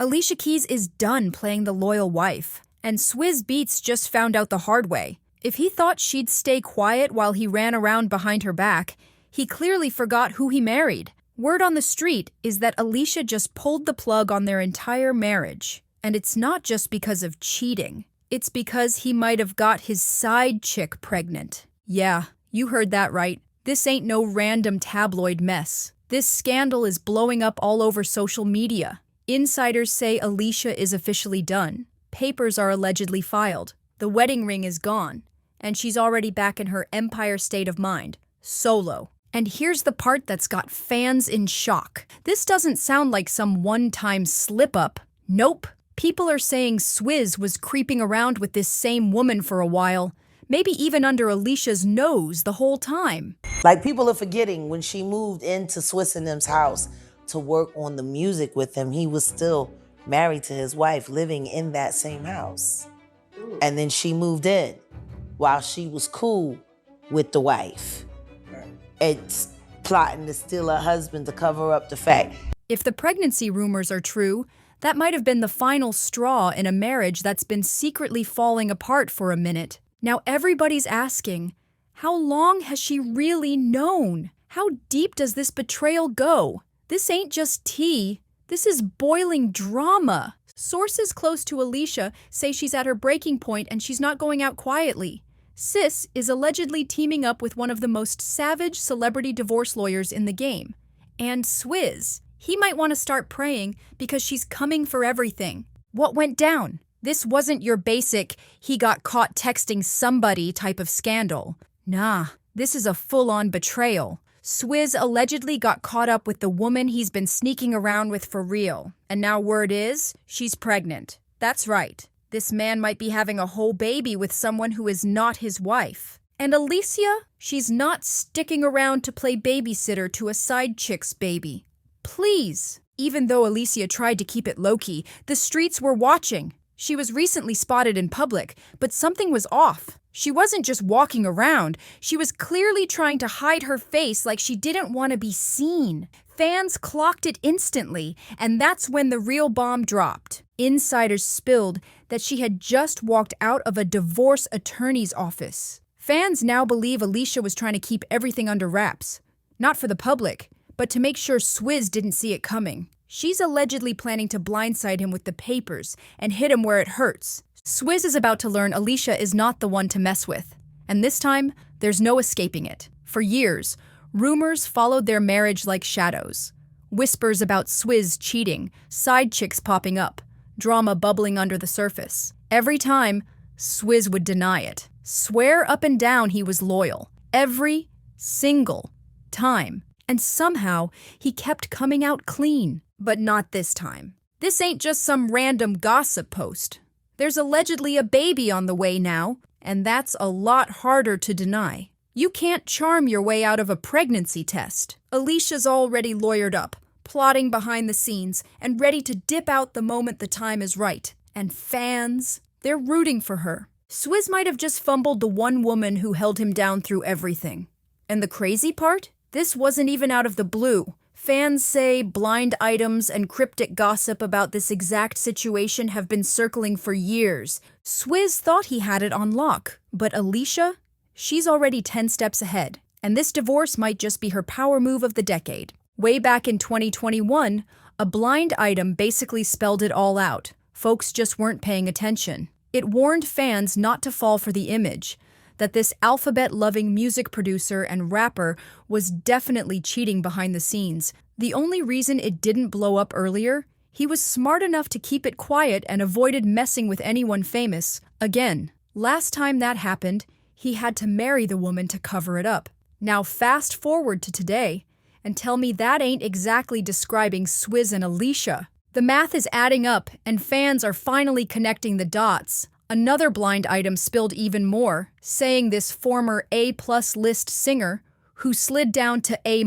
Alicia Keys is done playing the loyal wife, and Swizz Beatz just found out the hard way. If he thought she'd stay quiet while he ran around behind her back, he clearly forgot who he married. Word on the street is that Alicia just pulled the plug on their entire marriage. And it's not just because of cheating. It's because he might have got his side chick pregnant. Yeah, you heard that right. This ain't no random tabloid mess. This scandal is blowing up all over social media. Insiders say Alicia is officially done. Papers are allegedly filed. The wedding ring is gone. And she's already back in her empire state of mind. Solo. And here's the part that's got fans in shock. This doesn't sound like some one-time slip-up. Nope. People are saying Swizz was creeping around with this same woman for a while, maybe even under Alicia's nose the whole time. Like, people are forgetting when she moved into Swizz and them's house to work on the music with him, he was still married to his wife, living in that same house. And then she moved in while she was cool with the wife. It's plotting to steal her husband to cover up the fact. If the pregnancy rumors are true, that might have been the final straw in a marriage that's been secretly falling apart for a minute. Now everybody's asking, how long has she really known? How deep does this betrayal go? This ain't just tea. This is boiling drama. Sources close to Alicia say she's at her breaking point and she's not going out quietly. Sis is allegedly teaming up with one of the most savage celebrity divorce lawyers in the game. And Swizz, he might want to start praying because she's coming for everything. What went down? This wasn't your basic, he got caught texting somebody type of scandal. Nah, this is a full-on betrayal. Swizz allegedly got caught up with the woman he's been sneaking around with for real. And now word is, she's pregnant. That's right. This man might be having a whole baby with someone who is not his wife. And Alicia, she's not sticking around to play babysitter to a side chick's baby. Please. Even though Alicia tried to keep it low-key, the streets were watching. She was recently spotted in public, but something was off. She wasn't just walking around. She was clearly trying to hide her face like she didn't want to be seen. Fans clocked it instantly, and that's when the real bomb dropped. Insiders spilled that she had just walked out of a divorce attorney's office. Fans now believe Alicia was trying to keep everything under wraps. Not for the public, but to make sure Swizz didn't see it coming. She's allegedly planning to blindside him with the papers and hit him where it hurts. Swizz is about to learn Alicia is not the one to mess with. And this time, there's no escaping it. For years, rumors followed their marriage like shadows. Whispers about Swizz cheating, side chicks popping up, drama bubbling under the surface. Every time, Swizz would deny it. Swear up and down he was loyal. Every single time. And somehow, he kept coming out clean. But not this time. This ain't just some random gossip post. There's allegedly a baby on the way now, and that's a lot harder to deny. You can't charm your way out of a pregnancy test. Alicia's already lawyered up, plotting behind the scenes, and ready to dip out the moment the time is right. And fans, they're rooting for her. Swizz might have just fumbled the one woman who held him down through everything. And the crazy part? This wasn't even out of the blue. Fans say blind items and cryptic gossip about this exact situation have been circling for years. Swizz thought he had it on lock, but Alicia? She's already 10 steps ahead, and this divorce might just be her power move of the decade. Way back in 2021, a blind item basically spelled it all out. Folks just weren't paying attention. It warned fans not to fall for the image, that this alphabet-loving music producer and rapper was definitely cheating behind the scenes. The only reason it didn't blow up earlier, he was smart enough to keep it quiet and avoided messing with anyone famous. Again, last time that happened, he had to marry the woman to cover it up. Now fast forward to today, and tell me that ain't exactly describing Swizz and Alicia. The math is adding up, and fans are finally connecting the dots. Another blind item spilled even more, saying this former A-plus list singer, who slid down to A-,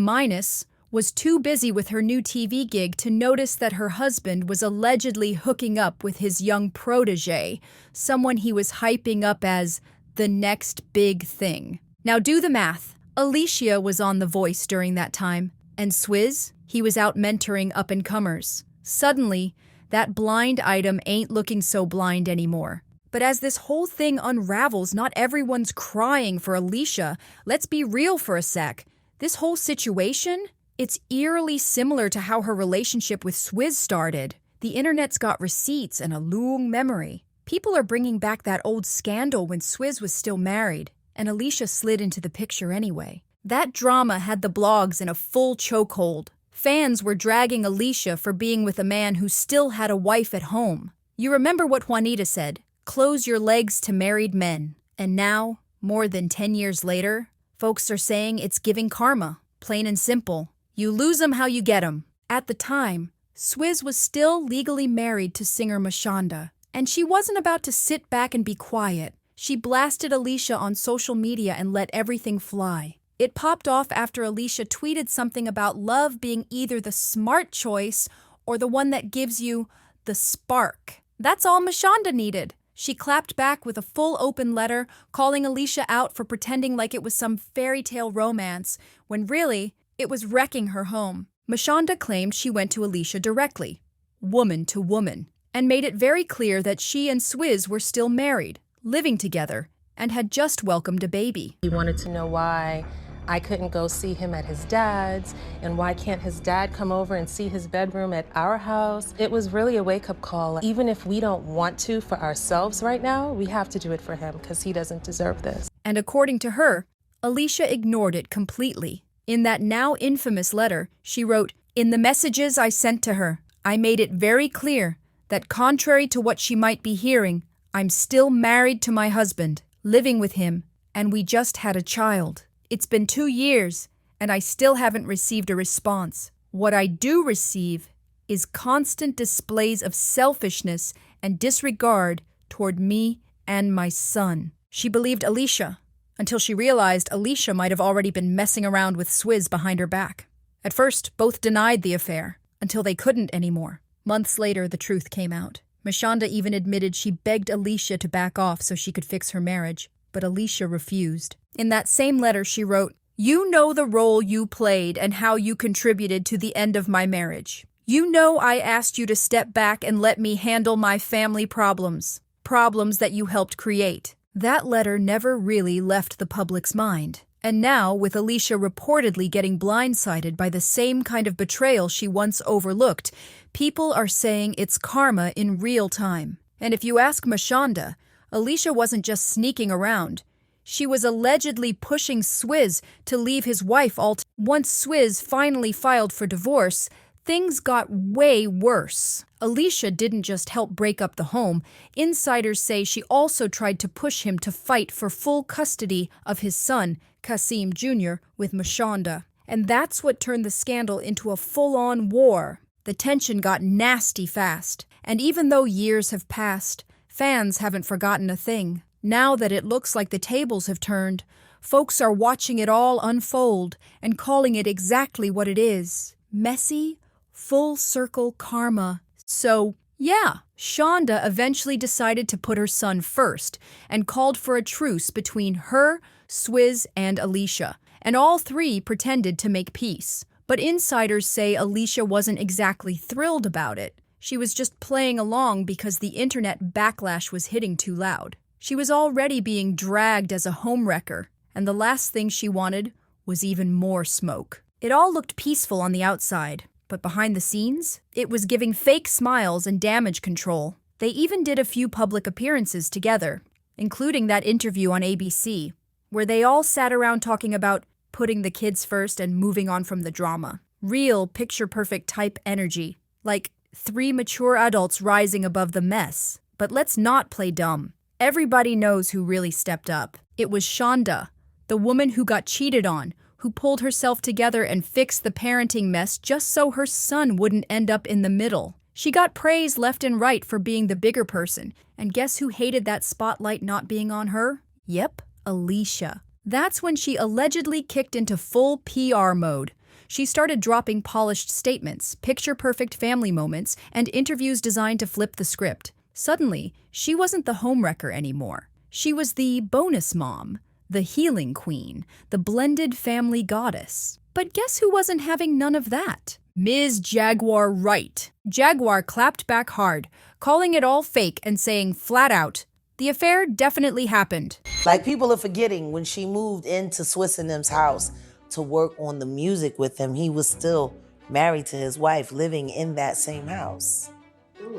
was too busy with her new TV gig to notice that her husband was allegedly hooking up with his young protege, someone he was hyping up as the next big thing. Now do the math. Alicia was on The Voice during that time, and Swizz, he was out mentoring up-and-comers. Suddenly, that blind item ain't looking so blind anymore. But as this whole thing unravels, not everyone's crying for Alicia. Let's be real for a sec. This whole situation, it's eerily similar to how her relationship with Swizz started. The internet's got receipts and a long memory. People are bringing back that old scandal when Swizz was still married, and Alicia slid into the picture anyway. That drama had the blogs in a full chokehold. Fans were dragging Alicia for being with a man who still had a wife at home. You remember what Juanita said, "Close your legs to married men." And now, more than 10 years later, folks are saying it's giving karma, plain and simple. You lose 'em how you get 'em. At the time, Swizz was still legally married to singer Mashonda, and she wasn't about to sit back and be quiet. She blasted Alicia on social media and let everything fly. It popped off after Alicia tweeted something about love being either the smart choice or the one that gives you the spark. That's all Mashonda needed. She clapped back with a full open letter, calling Alicia out for pretending like it was some fairy tale romance, when really, it was wrecking her home. Mashonda claimed she went to Alicia directly, woman to woman, and made it very clear that she and Swizz were still married, living together, and had just welcomed a baby. He wanted to know why I couldn't go see him at his dad's, and why can't his dad come over and see his bedroom at our house? It was really a wake-up call. Even if we don't want to for ourselves right now, we have to do it for him because he doesn't deserve this. And according to her, Alicia ignored it completely. In that now infamous letter, she wrote, "In the messages I sent to her, I made it very clear that contrary to what she might be hearing, I'm still married to my husband, living with him, and we just had a child. It's been 2 years, and I still haven't received a response. What I do receive is constant displays of selfishness and disregard toward me and my son." She believed Alicia, until she realized Alicia might have already been messing around with Swizz behind her back. At first, both denied the affair, until they couldn't anymore. Months later, the truth came out. Mashonda even admitted she begged Alicia to back off so she could fix her marriage, but Alicia refused. In that same letter, she wrote, "You know the role you played and how you contributed to the end of my marriage. You know I asked you to step back and let me handle my family problems that you helped create." That letter never really left the public's mind. And now, with Alicia reportedly getting blindsided by the same kind of betrayal she once overlooked, people are saying it's karma in real time. And if you ask Mashonda, Alicia wasn't just sneaking around. She was allegedly pushing Swizz to leave his wife Once Swizz finally filed for divorce, things got way worse. Alicia didn't just help break up the home. Insiders say she also tried to push him to fight for full custody of his son, Kasim Jr., with Mashonda. And that's what turned the scandal into a full-on war. The tension got nasty fast. And even though years have passed, fans haven't forgotten a thing. Now that it looks like the tables have turned, folks are watching it all unfold and calling it exactly what it is: messy, full-circle karma. So, yeah, Shonda eventually decided to put her son first and called for a truce between her, Swizz, and Alicia, and all three pretended to make peace. But insiders say Alicia wasn't exactly thrilled about it. She was just playing along because the internet backlash was hitting too loud. She was already being dragged as a homewrecker, and the last thing she wanted was even more smoke. It all looked peaceful on the outside, but behind the scenes, it was giving fake smiles and damage control. They even did a few public appearances together, including that interview on ABC, where they all sat around talking about putting the kids first and moving on from the drama. Real picture-perfect type energy, like 3 mature adults rising above the mess. But let's not play dumb. Everybody knows who really stepped up. It was Shonda, the woman who got cheated on, who pulled herself together and fixed the parenting mess just so her son wouldn't end up in the middle. She got praise left and right for being the bigger person, and guess who hated that spotlight not being on her? Yep, Alicia. That's when she allegedly kicked into full PR mode. She started dropping polished statements, picture-perfect family moments, and interviews designed to flip the script. Suddenly, she wasn't the homewrecker anymore. She was the bonus mom, the healing queen, the blended family goddess. But guess who wasn't having none of that? Ms. Jaguar Wright. Jaguar clapped back hard, calling it all fake and saying flat out, the affair definitely happened. Like, people are forgetting when she moved into Swizz and them's house to work on the music with him, he was still married to his wife, living in that same house.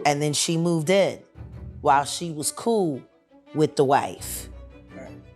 And then she moved in while she was cool with the wife.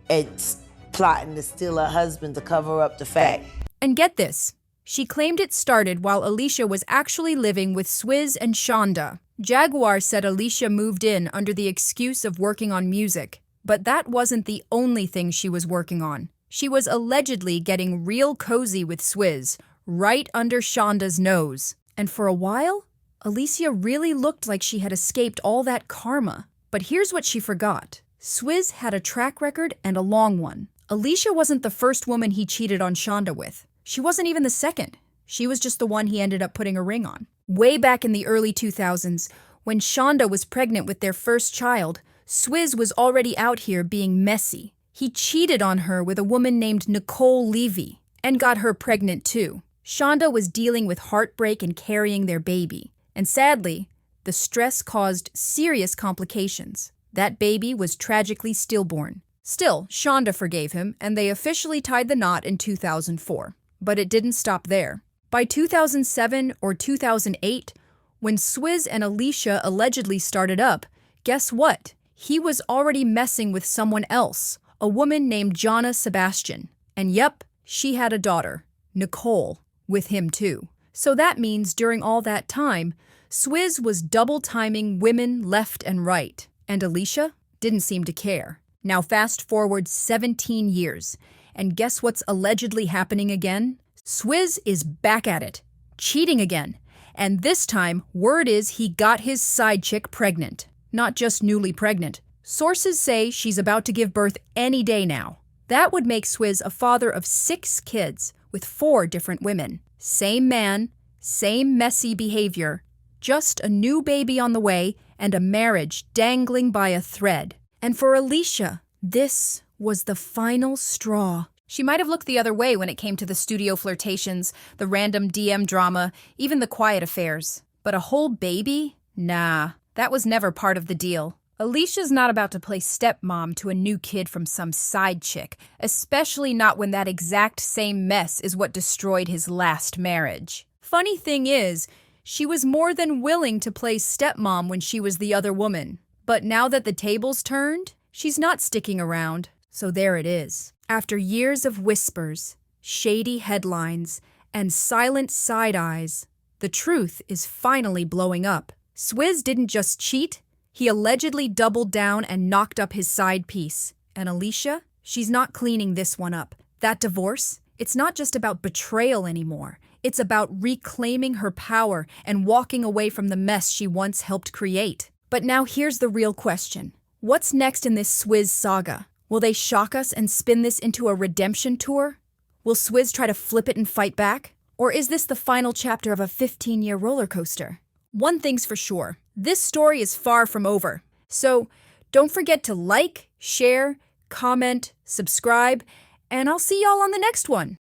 It's plotting to steal her husband to cover up the fact. And get this, she claimed it started while Alicia was actually living with Swizz and Shonda. Jaguar said Alicia moved in under the excuse of working on music, but that wasn't the only thing she was working on. She was allegedly getting real cozy with Swizz, right under Shonda's nose. And for a while, Alicia really looked like she had escaped all that karma. But here's what she forgot. Swizz had a track record and a long one. Alicia wasn't the first woman he cheated on Shonda with. She wasn't even the second. She was just the one he ended up putting a ring on. Way back in the early 2000s, when Shonda was pregnant with their first child, Swizz was already out here being messy. He cheated on her with a woman named Nicole Levy and got her pregnant too. Shonda was dealing with heartbreak and carrying their baby. And sadly, the stress caused serious complications. That baby was tragically stillborn. Still, Shonda forgave him, and they officially tied the knot in 2004. But it didn't stop there. By 2007 or 2008, when Swizz and Alicia allegedly started up, guess what? He was already messing with someone else, a woman named Jonna Sebastian. And yep, she had a daughter, Nicole, with him too. So that means during all that time, Swizz was double-timing women left and right. And Alicia didn't seem to care. Now fast forward 17 years, and guess what's allegedly happening again? Swizz is back at it, cheating again. And this time, word is he got his side chick pregnant. Not just newly pregnant. Sources say she's about to give birth any day now. That would make Swizz a father of 6 kids with 4 different women. Same man, same messy behavior, just a new baby on the way and a marriage dangling by a thread. And for Alicia, this was the final straw. She might have looked the other way when it came to the studio flirtations, the random DM drama, even the quiet affairs. But a whole baby? Nah, that was never part of the deal. Alicia's not about to play stepmom to a new kid from some side chick, especially not when that exact same mess is what destroyed his last marriage. Funny thing is, she was more than willing to play stepmom when she was the other woman. But now that the tables turned, she's not sticking around. So there it is. After years of whispers, shady headlines, and silent side eyes, the truth is finally blowing up. Swizz didn't just cheat, he allegedly doubled down and knocked up his side piece. And Alicia, she's not cleaning this one up. That divorce, it's not just about betrayal anymore. It's about reclaiming her power and walking away from the mess she once helped create. But now here's the real question. What's next in this Swizz saga? Will they shock us and spin this into a redemption tour? Will Swizz try to flip it and fight back? Or is this the final chapter of a 15-year roller coaster? One thing's for sure, this story is far from over. So don't forget to like, share, comment, subscribe, and I'll see y'all on the next one.